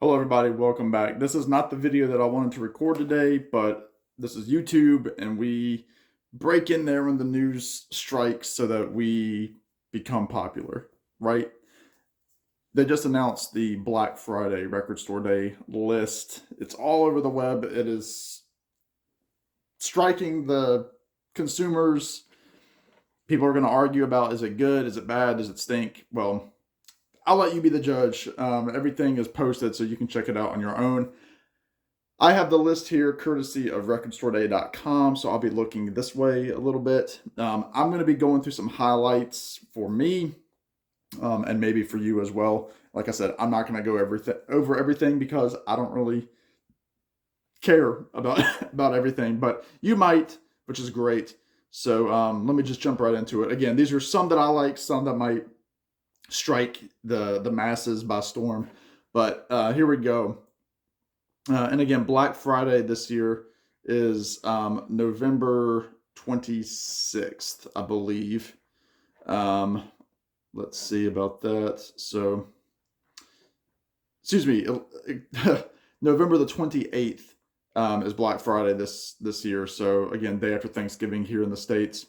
Hello everybody, welcome back. This is not the video that I wanted to record today, but this is YouTube and we break in there when the news strikes so that we become popular, right? They just announced the Black Friday Record Store Day list. It's all over the web. It is striking the consumers. People are going to argue about, is it good? Is it bad? Does it stink? Well, I'll let you be the judge. Everything is posted so you can check it out on your own. I have the list here courtesy of recordstoreday.com, so I'll be looking this way a little bit. I'm going to be going through some highlights for me and maybe for you as well. Like I said, I'm not going to go over everything because I don't really care about about everything, but you might, which is great. So let me just jump right into it. Again, these are some that I like, some that might strike the masses by storm. But here we go. And again, Black Friday this year is November 26th, I believe. Um, let's see about that. So, excuse me, November the 28th is Black Friday this year. So again, day after Thanksgiving here in the States.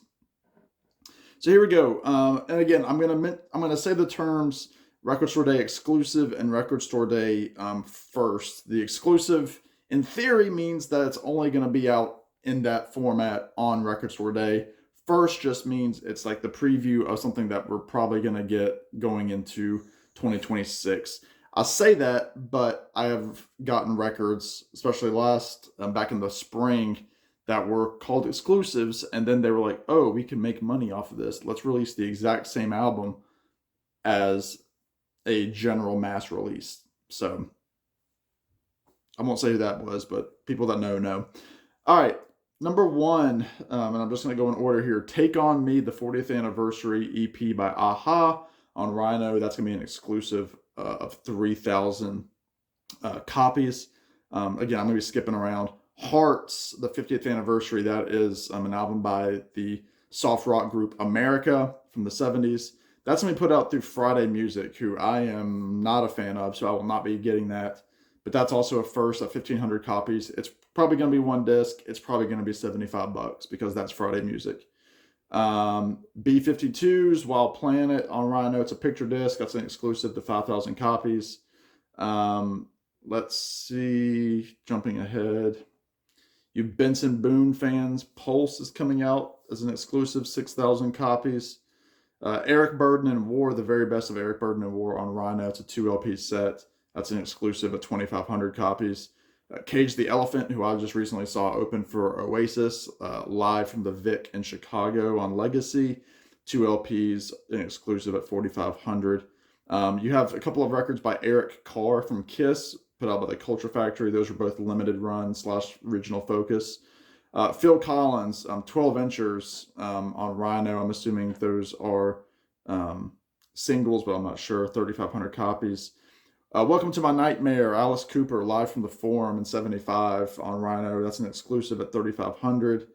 So here we go. And again, I'm gonna say the terms Record Store Day exclusive and Record Store Day first. The exclusive, in theory, means that it's only going to be out in that format on Record Store Day. First just means it's like the preview of something that we're probably going to get going into 2026. I say that, but I have gotten records, especially back in the spring, that were called exclusives, and then they were like, "Oh, we can make money off of this. Let's release the exact same album as a general mass release." So I won't say who that was, but people that know. All right, number one, and I'm just going to go in order here. "Take on Me," the 40th anniversary EP by Aha on Rhino. That's going to be an exclusive of 3,000 copies. Again, I'm going to be skipping around. Hearts, the 50th anniversary. That is an album by the soft rock group America from the 70s. That's going to be put out through Friday Music, who I am not a fan of, so I will not be getting that. But that's also a first at 1,500 copies. It's probably going to be one disc. It's probably going to be $75 because that's Friday Music. B-52's Wild Planet on Rhino. It's a picture disc. That's an exclusive to 5,000 copies. Let's see, jumping ahead. You Benson Boone fans, Pulse is coming out as an exclusive, 6,000 copies. Eric Burdon and War, the very best of Eric Burdon and War on Rhino. It's a 2 LP set. That's an exclusive of 2,500 copies. Cage the Elephant, who I just recently saw open for Oasis, live from the Vic in Chicago on Legacy. 2 LPs, an exclusive at 4,500. You have a couple of records by Eric Carr from Kiss, put out by the Culture Factory. Those are both limited run / regional focus. Phil Collins, 12 Inchers on Rhino. I'm assuming those are singles, but I'm not sure. 3,500 copies. Welcome to My Nightmare, Alice Cooper, live from the Forum in 75 on Rhino. That's an exclusive at 3,500.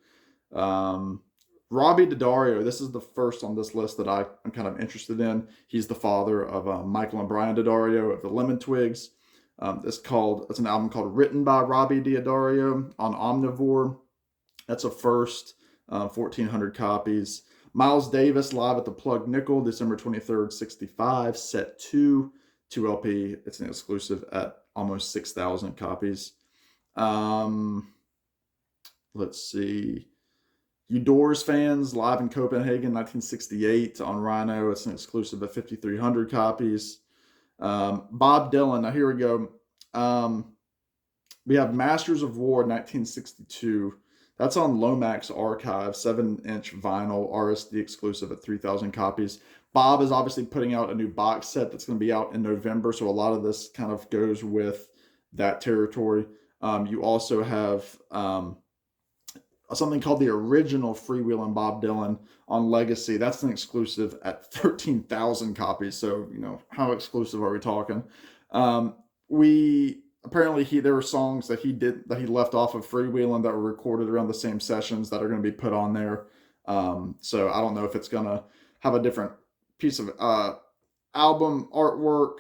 Robbie DiDario, this is the first on this list that I'm kind of interested in. He's the father of Michael and Brian DiDario of the Lemon Twigs. It's an album called Written by Robbie DiDario on Omnivore. That's a first, 1,400 copies. Miles Davis live at the Plug Nickel, December 23rd, 65, set 2 LP. It's an exclusive at almost 6,000 copies. Let's see. You Doors fans live in Copenhagen, 1968 on Rhino. It's an exclusive at 5,300 copies. Bob Dylan. Now here we go. We have Masters of War, 1962. That's on Lomax Archive, 7-inch vinyl, RSD exclusive at 3,000 copies. Bob is obviously putting out a new box set that's going to be out in November, so a lot of this kind of goes with that territory. You also have something called the original Freewheelin' Bob Dylan on Legacy. That's an exclusive at 13,000 copies. So, how exclusive are we talking? There were songs that he left off of Freewheelin' that were recorded around the same sessions that are going to be put on there. So I don't know if it's going to have a different piece of album artwork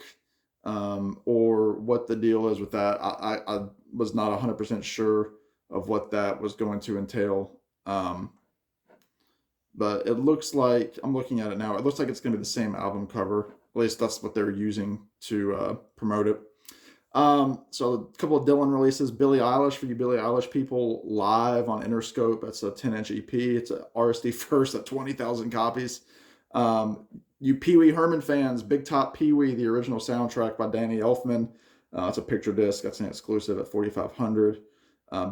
or what the deal is with that. I was not 100% sure of what that was going to entail. But it looks like, I'm looking at it now, it looks like it's going to be the same album cover. At least that's what they're using to promote it. So a couple of Dylan releases. Billie Eilish, for you Billie Eilish people, live on Interscope. That's a 10-inch EP. It's a RSD first at 20,000 copies. You Pee Wee Herman fans, Big Top Pee Wee, the original soundtrack by Danny Elfman. It's a picture disc. That's an exclusive at 4,500.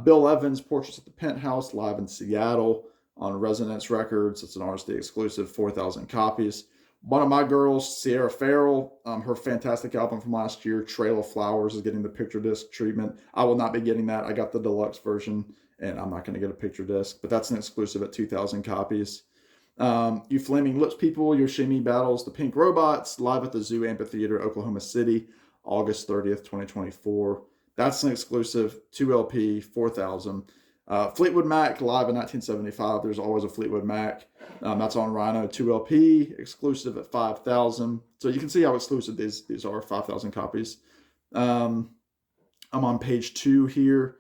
Bill Evans, Portraits at the Penthouse, live in Seattle on Resonance Records. It's an RSD exclusive, 4,000 copies. One of my girls, Sierra Farrell, her fantastic album from last year, Trail of Flowers, is getting the picture disc treatment. I will not be getting that. I got the deluxe version, and I'm not going to get a picture disc, but that's an exclusive at 2,000 copies. You Flaming Lips people, Yoshimi battles the Pink Robots, live at the Zoo Amphitheater, Oklahoma City, August 30th, 2024. That's an exclusive, 2 LP, 4,000. Fleetwood Mac, live in 1975. There's always a Fleetwood Mac. That's on Rhino, 2 LP, exclusive at 5,000. So you can see how exclusive these are, 5,000 copies. I'm on page 2 here.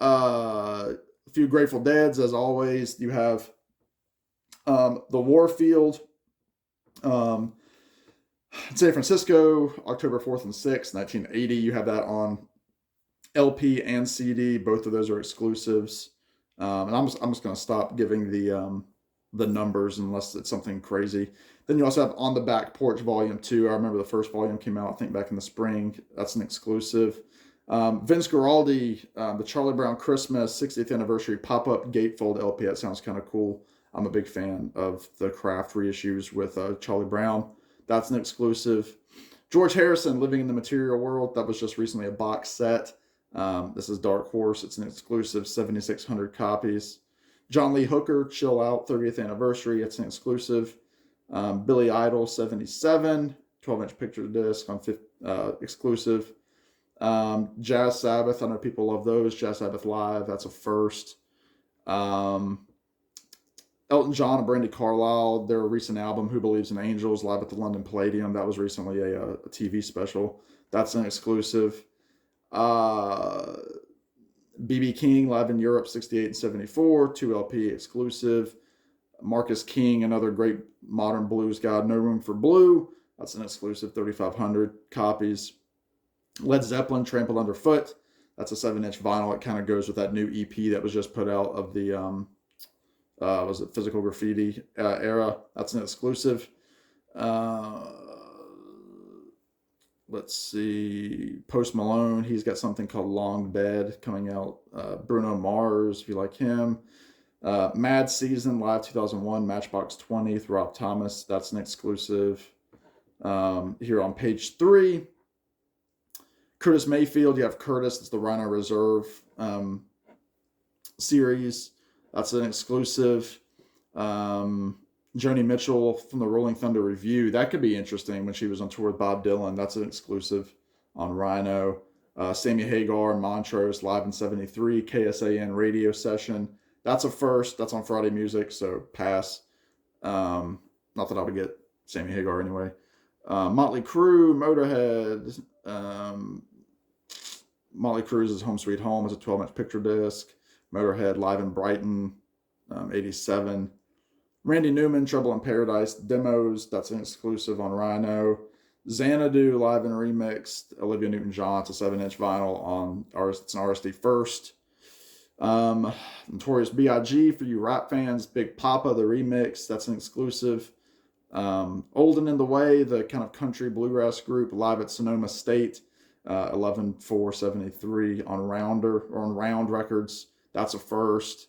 A few Grateful Deads, as always. You have The Warfield, San Francisco, October 4th and 6th, 1980. You have that on LP and CD. Both of those are exclusives. And I'm just going to stop giving the numbers unless it's something crazy. Then you also have On the Back Porch Volume 2. I remember the first volume came out, I think, back in the spring. That's an exclusive. Vince Guaraldi, the Charlie Brown Christmas 60th Anniversary Pop-Up Gatefold LP. That sounds kind of cool. I'm a big fan of the Kraft reissues with Charlie Brown. That's an exclusive. George Harrison, Living in the Material World. That was just recently a box set. This is Dark Horse. It's an exclusive, 7,600 copies. John Lee Hooker, Chill Out, 30th Anniversary. It's an exclusive. Billy Idol, 77, 12-inch picture disc on exclusive. Jazz Sabbath, I know people love those. Jazz Sabbath Live, that's a first. Elton John and Brandi Carlile, their recent album, Who Believes in Angels, live at the London Palladium. That was recently a TV special. That's an exclusive. B.B. King, live in Europe, 68 and 74, 2 LP exclusive. Marcus King, another great modern blues guy, No Room for Blue. That's an exclusive, 3,500 copies. Led Zeppelin, Trampled Underfoot. That's a 7-inch vinyl. It kind of goes with that new EP that was just put out of the was it Physical Graffiti era. That's an exclusive. Let's see. Post Malone, he's got something called Long Bed coming out. Bruno Mars, if you like him. Mad Season, live 2001, Matchbox 20, Rob Thomas. That's an exclusive. Here on page 3. Curtis Mayfield, you have Curtis. It's the Rhino Reserve series. That's an exclusive. Joni Mitchell from the Rolling Thunder Review. That could be interesting when she was on tour with Bob Dylan. That's an exclusive on Rhino. Sammy Hagar, Montrose, live in 73, KSAN radio session. That's a first. That's on Friday Music, so pass. Not that I would get Sammy Hagar anyway. Motley Crue, Motorhead. Motley Crue's Home Sweet Home is a 12-inch picture disc. Motorhead, live in Brighton, 87. Randy Newman, Trouble in Paradise demos. That's an exclusive on Rhino. Xanadu, live and remixed. Olivia Newton-John, it's a 7-inch vinyl on it's an RSD first. Notorious B.I.G. for you rap fans. Big Papa, the remix. That's an exclusive. Old and in the Way, the kind of country bluegrass group, live at Sonoma State, 11/4/73 on Round Records. That's a first.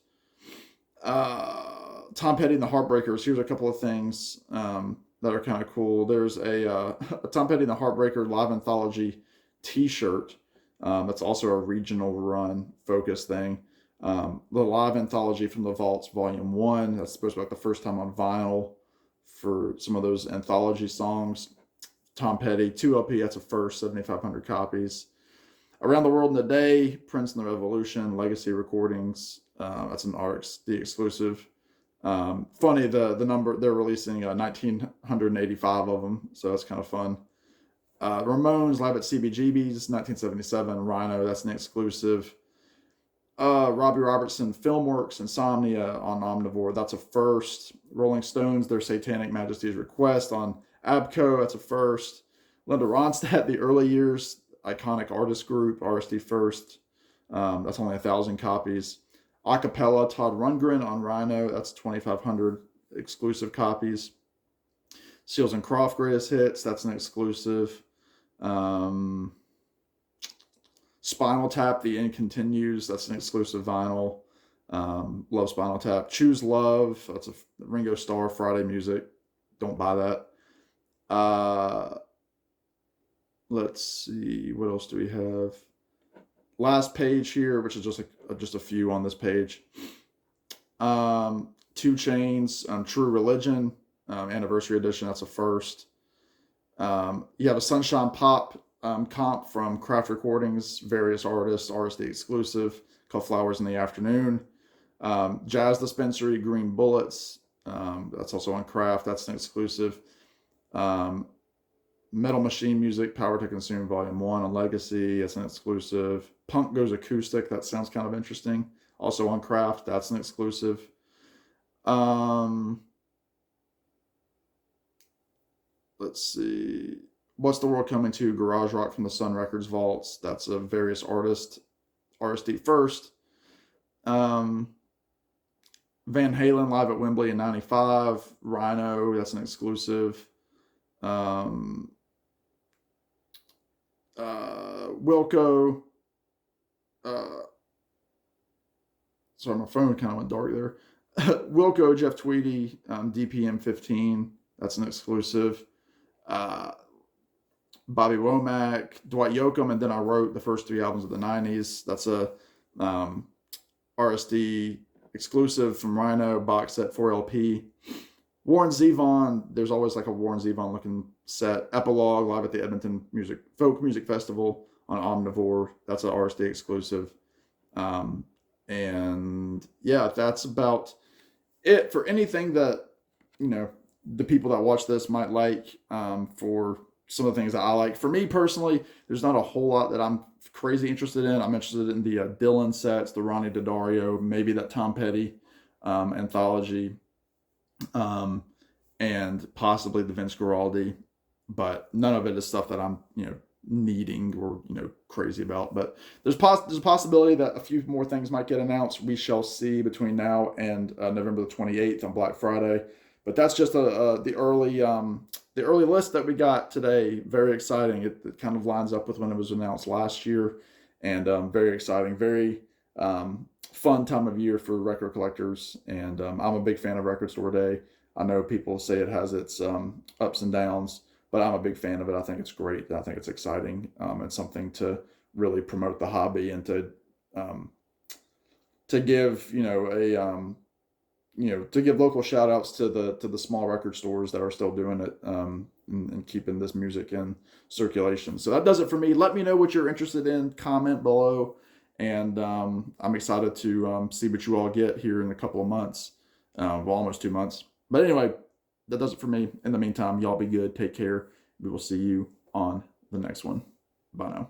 Tom Petty and the Heartbreakers. Here's a couple of things that are kind of cool. There's a Tom Petty and the Heartbreaker live anthology T-shirt. That's also a regional run focus thing. The live anthology from the Vaults Volume 1. That's supposed to be like the first time on vinyl for some of those anthology songs. Tom Petty, 2 LP, that's a first, 7,500 copies. Around the World in a Day, Prince and the Revolution, Legacy Recordings. That's an RXD exclusive. Funny, the number, they're releasing 1,985 of them, so that's kind of fun. Ramones Live at CBGB's 1977, Rhino, that's an exclusive. Robbie Robertson, Filmworks, Insomnia on Omnivore, that's a first. Rolling Stones, Their Satanic Majesty's Request on Abco, that's a first. Linda Ronstadt, The Early Years, iconic artist group, RSD first. That's only 1,000 copies. Acapella, Todd Rundgren on Rhino, that's 2,500 exclusive copies. Seals and Croft Greatest Hits, that's an exclusive. Spinal Tap, The End Continues, that's an exclusive vinyl. Love Spinal Tap. Choose Love, that's a Ringo Starr, Friday Music. Don't buy that. Let's see, what else do we have? Last page here, which is just a few on this page. 2 Chainz, True Religion, Anniversary Edition, that's a first. You have a Sunshine Pop comp from Craft Recordings, various artists, RSD exclusive, called Flowers in the Afternoon. Jazz Dispensary, Green Bullets, that's also on Craft, that's an exclusive. Metal Machine Music, Power to Consume Volume 1 on Legacy, that's an exclusive. Punk Goes Acoustic, that sounds kind of interesting, also on Craft, that's an exclusive. Let's see. What's the World Coming To? Garage Rock from the Sun Records Vaults. That's a various artist. RSD first. Van Halen Live at Wembley in 95. Rhino, that's an exclusive. Wilco. Sorry, my phone kind of went dark there. Wilco, Jeff Tweedy, DPM 15. That's an exclusive. Bobby Womack, Dwight Yoakam, and Then I Wrote, the first 3 albums of the 90s. That's a RSD exclusive from Rhino, box set 4LP. Warren Zevon, there's always like a Warren Zevon looking set. Epilogue, live at the Edmonton Folk Music Festival on Omnivore. That's an RSD exclusive. And yeah, that's about it for anything that, the people that watch this might like, for some of the things that I like. For me personally, there's not a whole lot that I'm crazy interested in. I'm interested in the Dylan sets, the Ronnie Daddario, maybe that Tom Petty anthology, and possibly the Vince Guaraldi, but none of it is stuff that I'm, needing or, crazy about. But there's a possibility that a few more things might get announced. We shall see between now and November the 28th on Black Friday. But that's just the early list that we got today. Very exciting. It kind of lines up with when it was announced last year, and very exciting. Very fun time of year for record collectors. And I'm a big fan of Record Store Day. I know people say it has its ups and downs, but I'm a big fan of it. I think it's great. I think it's exciting. It's something to really promote the hobby and to give to give local shout outs to the small record stores that are still doing it, and keeping this music in circulation. So that does it for me. Let me know what you're interested in. Comment below. And I'm excited to see what you all get here in a couple of months. Almost 2 months. But anyway, that does it for me. In the meantime, y'all be good. Take care. We will see you on the next one. Bye now.